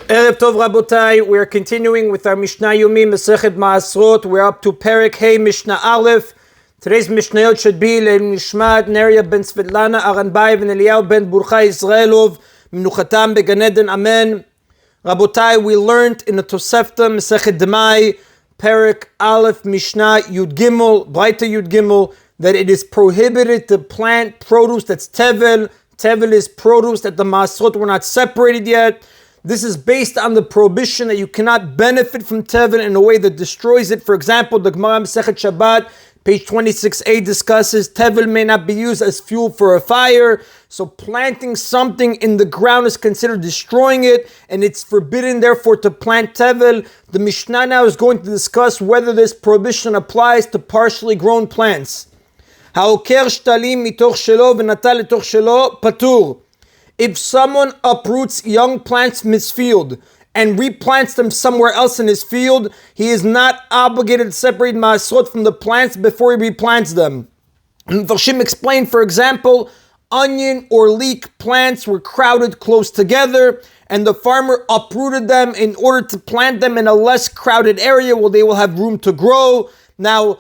Erev Tov Rabotai, we are continuing with our Mishna Yomi, Masechet Maasrot. We're up to Perek Hey, Mishnah Aleph. Today's Mishnayot should be Nishmat Neria ben Svetlana Aranbai ben Eliyahu ben Burcha Israelov Minuchatam Began Eden Amen. Rabotai, we learned in the Tosefta Masechet Demai Perek Aleph Mishnah Yud Gimel Braita Yud Gimel that it is prohibited to plant produce that's tevel. Tevel is produce that the Maasrot were not separated yet. This is based on the prohibition that you cannot benefit from tevel in a way that destroys it. For example, the Gemara Masechet Shabbat, page 26a, discusses tevel may not be used as fuel for a fire. So planting something in the ground is considered destroying it, and it's forbidden, therefore, to plant tevel. The Mishnah now is going to discuss whether this prohibition applies to partially grown plants. Ha'oker shtalim mitoch shelo v'natal letoch shelo patur. If someone uproots young plants from his field and replants them somewhere else in his field, he is not obligated to separate Maasrot from the plants before he replants them. Varshim explained, for example, onion or leek plants were crowded close together, and the farmer uprooted them in order to plant them in a less crowded area where they will have room to grow. Now,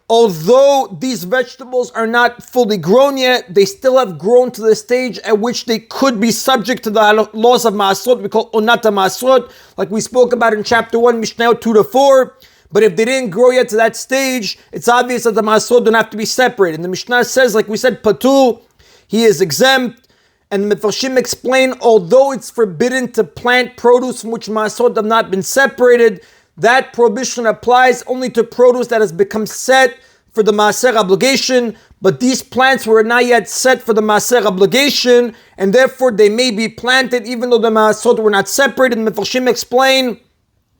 although these vegetables are not fully grown yet, they still have grown to the stage at which they could be subject to the laws of Maasrot. We call Onata Maasrot, like we spoke about in chapter 1, Mishnah 2-4. But if they didn't grow yet to that stage, it's obvious that the Maasrot don't have to be separated. And the Mishnah says, like we said, Patur, he is exempt. And the Mefarshim explain, although it's forbidden to plant produce from which Maasrot have not been separated, that prohibition applies only to produce that has become set for the Maaser obligation, but these plants were not yet set for the Maaser obligation, and therefore they may be planted even though the Maasrot were not separated. And Mefarshim explain,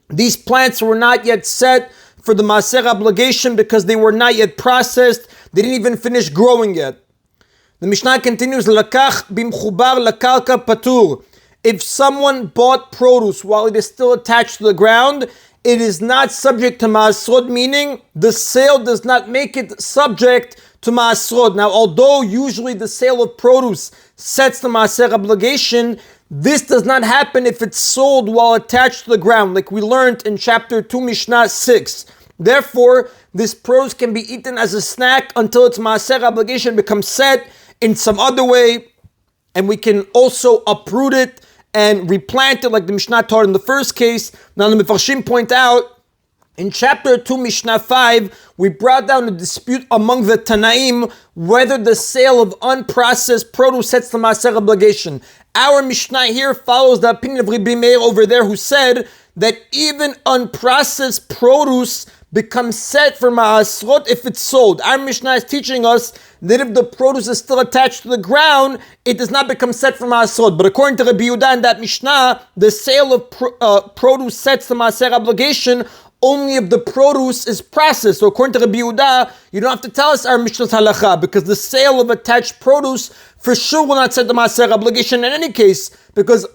these plants were not yet set for the Maaser obligation because they were not yet processed. They didn't even finish growing yet. The Mishnah continues, Lakach bimchubar lakalka patur. If someone bought produce while it is still attached to the ground, it is not subject to Maasrot, meaning the sale does not make it subject to Maasrot. Now, although usually the sale of produce sets the Maaser obligation, this does not happen if it's sold while attached to the ground, like we learned in chapter 2, Mishnah 6. Therefore, this produce can be eaten as a snack until its Maaser obligation becomes set in some other way, and we can also uproot it and replant it like the Mishnah taught in the first case. Now the Mefarshim point out, in chapter 2, Mishnah 5, we brought down a dispute among the Tanaim whether the sale of unprocessed produce sets the Maaser obligation. Our Mishnah here follows the opinion of Rabbi Meir over there, who said that even unprocessed produce becomes set for Maasrot if it's sold. Our Mishnah is teaching us that if the produce is still attached to the ground, it does not become set for Maasrot. But according to Rabbi Yehuda in that Mishnah, the sale of produce sets the Maaser obligation only if the produce is processed. So according to Rabbi Yehuda, you don't have to tell us our Mishnah's halacha, because the sale of attached produce for sure will not set the Maaser obligation in any case, because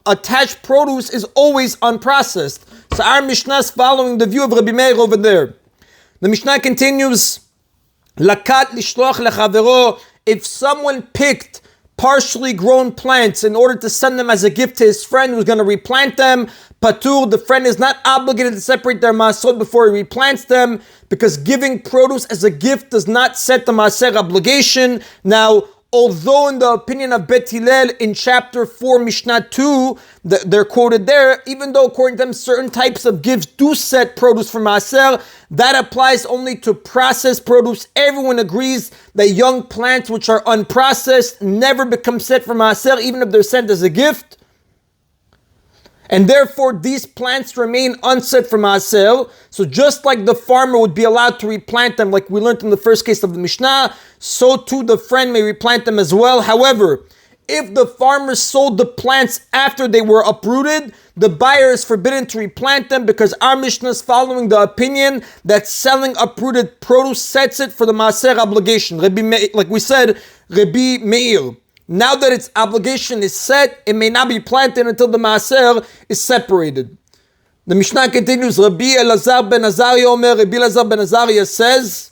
attached produce is always unprocessed. So our Mishnah is following the view of Rabbi Meir over there. The Mishnah continues, Lakat lishloch lechavero. If someone picked partially grown plants in order to send them as a gift to his friend who's going to replant them, patur, the friend is not obligated to separate their maasrot before he replants them, because giving produce as a gift does not set the maaser obligation. Now, although in the opinion of Bet Hillel in chapter 4, Mishnah 2, they're quoted there, even though according to them certain types of gifts do set produce for Maaser, that applies only to processed produce. Everyone agrees that young plants which are unprocessed never become set for Maaser, even if they're sent as a gift. And therefore, these plants remain unset for Maaser. So just like the farmer would be allowed to replant them, like we learned in the first case of the Mishnah, so too the friend may replant them as well. However, if the farmer sold the plants after they were uprooted, the buyer is forbidden to replant them, because our Mishnah is following the opinion that selling uprooted produce sets it for the Maaser obligation. Like we said, Rabbi Meir. Now that its obligation is set, it may not be planted until the Maaser is separated. The Mishnah continues, Rabbi Elazar ben Azariah Omer, Rabbi Elazar ben Azariah says,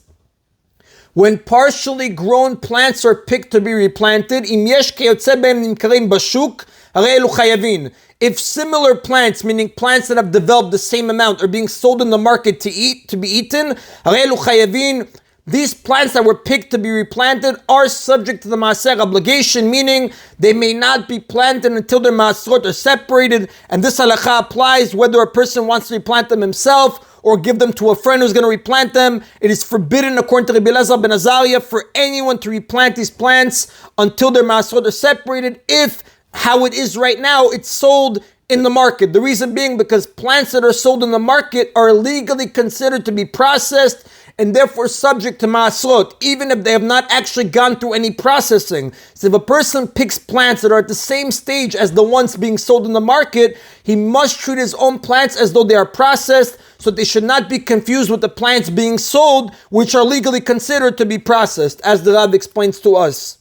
when partially grown plants are picked to be replanted, im yesh keyotze behem nimkarim bashuk, הרי אלו חייבים. If similar plants, meaning plants that have developed the same amount, are being sold in the market to be eaten, הרי אלו חייבים. These plants that were picked to be replanted are subject to the Maaser obligation, meaning they may not be planted until their Maasrot are separated, and this halakha applies whether a person wants to replant them himself or give them to a friend who's going to replant them. It is forbidden, according to Rabbi Elazar ben Azariah, for anyone to replant these plants until their Maasrot are separated, if, how it is right now, it's sold in the market. The reason being because plants that are sold in the market are legally considered to be processed and therefore subject to Maasrot, even if they have not actually gone through any processing. So if a person picks plants that are at the same stage as the ones being sold in the market, he must treat his own plants as though they are processed, so they should not be confused with the plants being sold, which are legally considered to be processed, as the Rav explains to us.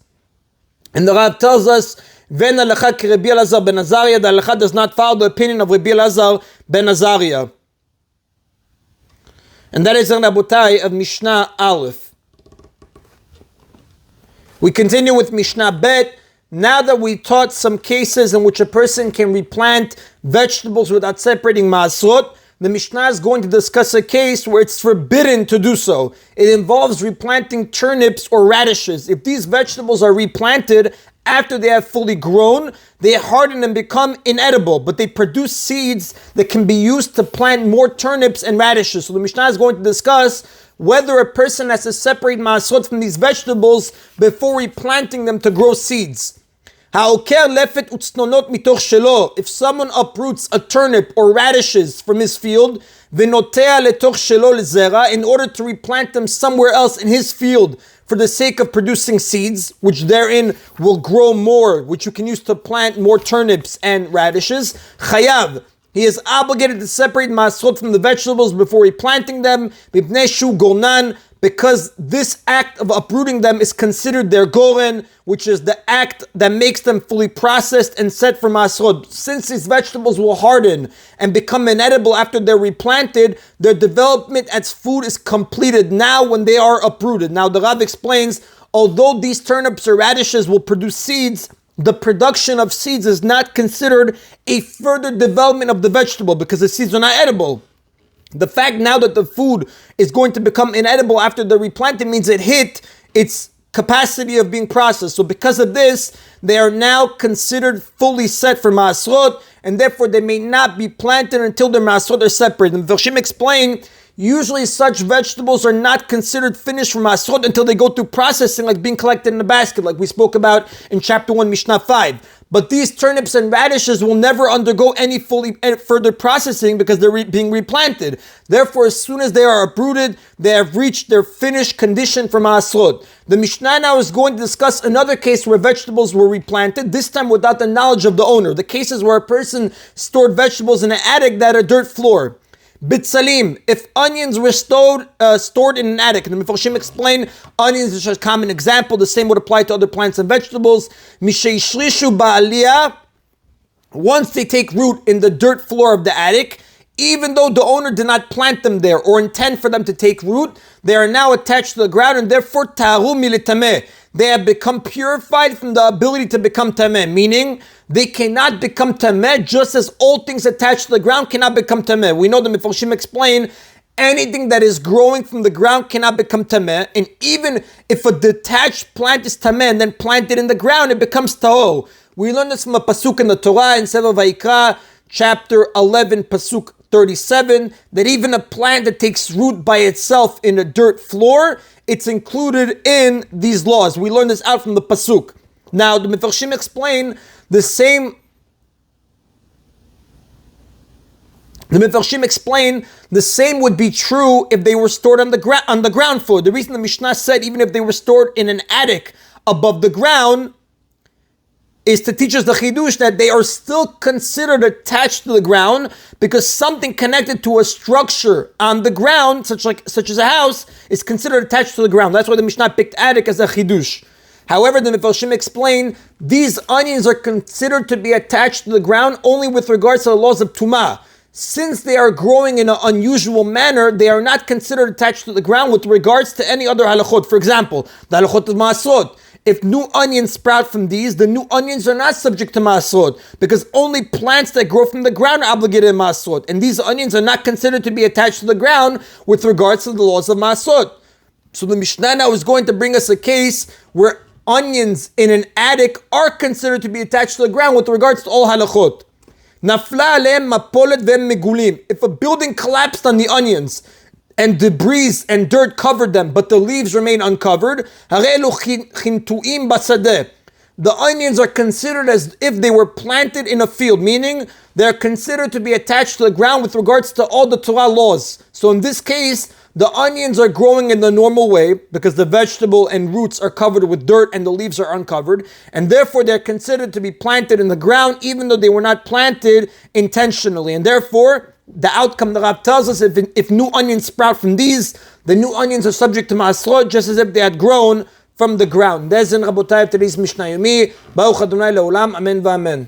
And the Rav tells us, Ven halacha ki Rabbi Elazar ben Azariah, the halacha does not follow the opinion of Rabbi Elazar ben Azariah. And that is the Rabotai of Mishnah Aleph. We continue with Mishnah Bet. Now that we taught some cases in which a person can replant vegetables without separating Maasrot, the Mishnah is going to discuss a case where it's forbidden to do so. It involves replanting turnips or radishes. If these vegetables are replanted after they have fully grown, they harden and become inedible, but they produce seeds that can be used to plant more turnips and radishes. So the Mishnah is going to discuss whether a person has to separate Maasrot from these vegetables before replanting them to grow seeds. If someone uproots a turnip or radishes from his field, in order to replant them somewhere else in his field for the sake of producing seeds, which therein will grow more, which you can use to plant more turnips and radishes, chayav, he is obligated to separate Maasrot from the vegetables before replanting them, because this act of uprooting them is considered their goren, which is the act that makes them fully processed and set for Maasrot. Since these vegetables will harden and become inedible after they're replanted, their development as food is completed now when they are uprooted. Now the Rav explains, although these turnips or radishes will produce seeds, the production of seeds is not considered a further development of the vegetable because the seeds are not edible. The fact now that the food is going to become inedible after the replanting means it hit its capacity of being processed. So because of this, they are now considered fully set for Maasrot, and therefore they may not be planted until their Maasrot are separated. And Mepharshim explain, usually such vegetables are not considered finished for Maasrot until they go through processing, like being collected in a basket, like we spoke about in chapter 1, Mishnah 5. But these turnips and radishes will never undergo any further processing because they're being replanted. Therefore, as soon as they are uprooted, they have reached their finished condition for Maasrot. The Mishnah now is going to discuss another case where vegetables were replanted, this time without the knowledge of the owner. The cases where a person stored vegetables in an attic that had a dirt floor. Bitzalim, if onions were stored in an attic, and the Mepharshim explain, onions is a common example, the same would apply to other plants and vegetables. Misheishlishu ba'aliyah, once they take root in the dirt floor of the attic, even though the owner did not plant them there or intend for them to take root, they are now attached to the ground and therefore taru militameh. They have become purified from the ability to become tameh, meaning they cannot become tameh just as all things attached to the ground cannot become tameh. We know the Mepharshim explain anything that is growing from the ground cannot become tameh, and even if a detached plant is tameh and then planted in the ground, it becomes taho. We learn this from a pasuk in the Torah in Sefer Vayikra, chapter 11, pasuk 37, that even a plant that takes root by itself in a dirt floor, it's included in these laws. We learn this out from the pasuk. Now, the Mepharshim explain the same. The Mepharshim explain the same would be true if they were stored on the ground floor. The reason the Mishnah said even if they were stored in an attic above the ground is to teach us the chidush that they are still considered attached to the ground because something connected to a structure on the ground, such as a house, is considered attached to the ground. That's why the Mishnah picked attic as a chidush. However, the Mepharshim explain these onions are considered to be attached to the ground only with regards to the laws of Tumah. Since they are growing in an unusual manner, they are not considered attached to the ground with regards to any other halachot. For example, the halachot of Maasrot. if new onions sprout from these, the new onions are not subject to Maasrot, because only plants that grow from the ground are obligated in Maasrot, and these onions are not considered to be attached to the ground with regards to the laws of Maasrot. So the Mishnah now is going to bring us a case where onions in an attic are considered to be attached to the ground with regards to all halachot. Nafla alehem mapolet ve'em megulim. If a building collapsed on the onions and debris and dirt covered them, but the leaves remain uncovered, harelu chintuim basadeh. The onions are considered as if they were planted in a field, meaning they're considered to be attached to the ground with regards to all the Torah laws. So in this case, the onions are growing in the normal way because the vegetable and roots are covered with dirt and the leaves are uncovered, and therefore they're considered to be planted in the ground even though they were not planted intentionally. And therefore, the outcome, the Rav tells us, if new onions sprout from these, the new onions are subject to Maasrot just as if they had grown from the ground. That's in Rabotai of today's Mishna Yomi. Baruch Adonai Le'olam. Amen v'amen.